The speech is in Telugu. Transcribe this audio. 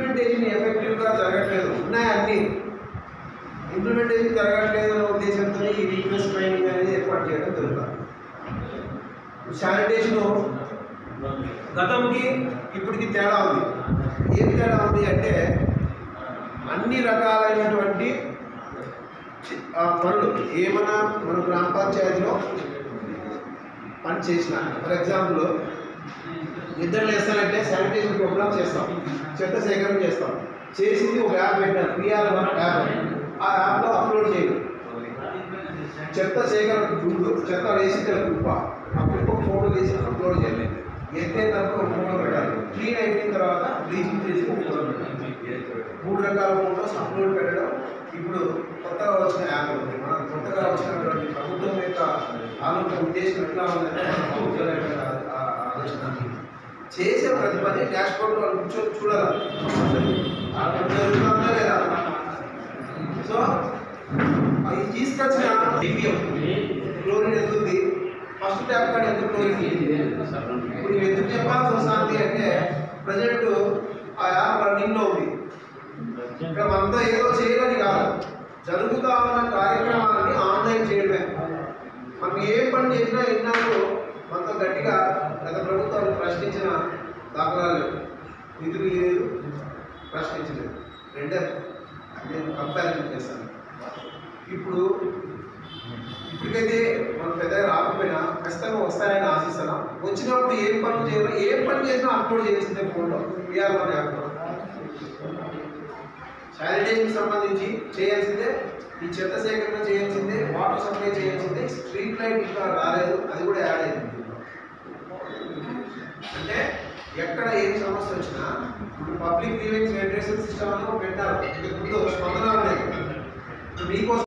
ఇంప్లిమెంటేషన్ ఎఫెక్టివ్గా జరగట్లేదు, ఉన్నాయి అన్నీ ఇంప్లిమెంటేషన్ జరగట్లేదు అనే ఉద్దేశంతో ఈ వీక్నెస్ ట్రైనింగ్ అనేది ఏర్పాటు చేయడం జరుగుతుంది. శానిటేషన్ గతంకి ఇప్పటికి తేడా ఉంది. ఏం తేడా ఉంది అంటే అన్ని రకాలైనటువంటి పనులు ఏమన్నా మన గ్రామ పంచాయతీలో పని చేసిన, ఫర్ ఎగ్జాంపుల్ నిద్ర లేస్తానంటే శానిటేషన్ ప్రోగ్రామ్ చేస్తాం, చెత్త సేకరణ చేస్తాం, చేసింది ఒక యాప్ పెట్టాను, PR1 యాప్. ఆ యాప్లో అప్లోడ్ చేయాలి. చెత్త సేకరణ ముందు చెత్త వేసి కుప్ప అప్పుడు ఫోటో తీసి అప్లోడ్ చేయాలి. ఎత్తైన తర్వాత ఒక ఫోటో పెట్టాలి. క్లీన్ అయిపోయిన తర్వాత బ్లీచింగ్ చేసి ఒక ఫోటో పెట్టాలి. 3 రకాల ఫోటోస్ అప్లోడ్ పెట్టడం ఇప్పుడు కొత్తగా వచ్చిన యాప్ ఉంది. మనం కొత్తగా వచ్చినటువంటి ప్రభుత్వం యొక్క ఆలోచన ఉద్దేశం ఎట్లా ఉందంటే ఆలోచన చేసే ప్రతి పని డాష్ బోర్డ్ వాళ్ళు కూర్చొని చూడాలి, జరుగుతుందా లేదా. సో అది తీసుకొచ్చిన క్లోరిన్ వెళ్తుంది, ఫస్ట్ ట్యాప్ కార్డ్ ఎంత క్లోరిన్. ఇప్పుడు ఎందుకు చెప్పాల్సి వస్తుంది అంటే ప్రజెంట్ ఆ యాప్ రన్నింగ్లో ఉంది. ఇక్కడ మనతో ఏదో చేయాలని కాదు, జరుగుతా ఉన్న కార్యక్రమాలని ఆన్లైన్ చేయడమే. మనం ఏ పని చేసినా ఎన్నాళ్ళు మనతో గట్టిగా గత ప్రభుత్వాలు ప్రశ్నించిన దాఖలాలు లేవు, నిధులు లేదు, ప్రశ్నించలేదు. రెండే నేను కంపారిజన్ చేస్తాను. ఇప్పటికైతే మనం పెద్దగా రాకపోయినా ఖచ్చితంగా వస్తాయని ఆశిస్తున్నాం. వచ్చినప్పుడు ఏం పనులు చేయాలో ఏం పని చేసినా అప్లోడ్ చేయాల్సిందే ఫోన్లో, PR1 యాప్లో. శానిటేషన్ సంబంధించి చేయాల్సిందే, ఈ చెత్త సేకరణ చేయాల్సిందే, వాటర్ సప్లై చేయాల్సిందే, స్ట్రీట్ లైట్ ఇంకా రాలేదు, అది కూడా యాడ్ అయింది. అంటే ఎక్కడ ఏం సమస్య వచ్చినా ఇప్పుడు పబ్లిక్ గ్రీవెన్స్ రెడ్రెసల్ సిస్టమ్ అని పెట్టారు. ఇంతకు ముందు స్పందన ఉన్నాయి. మీకోసం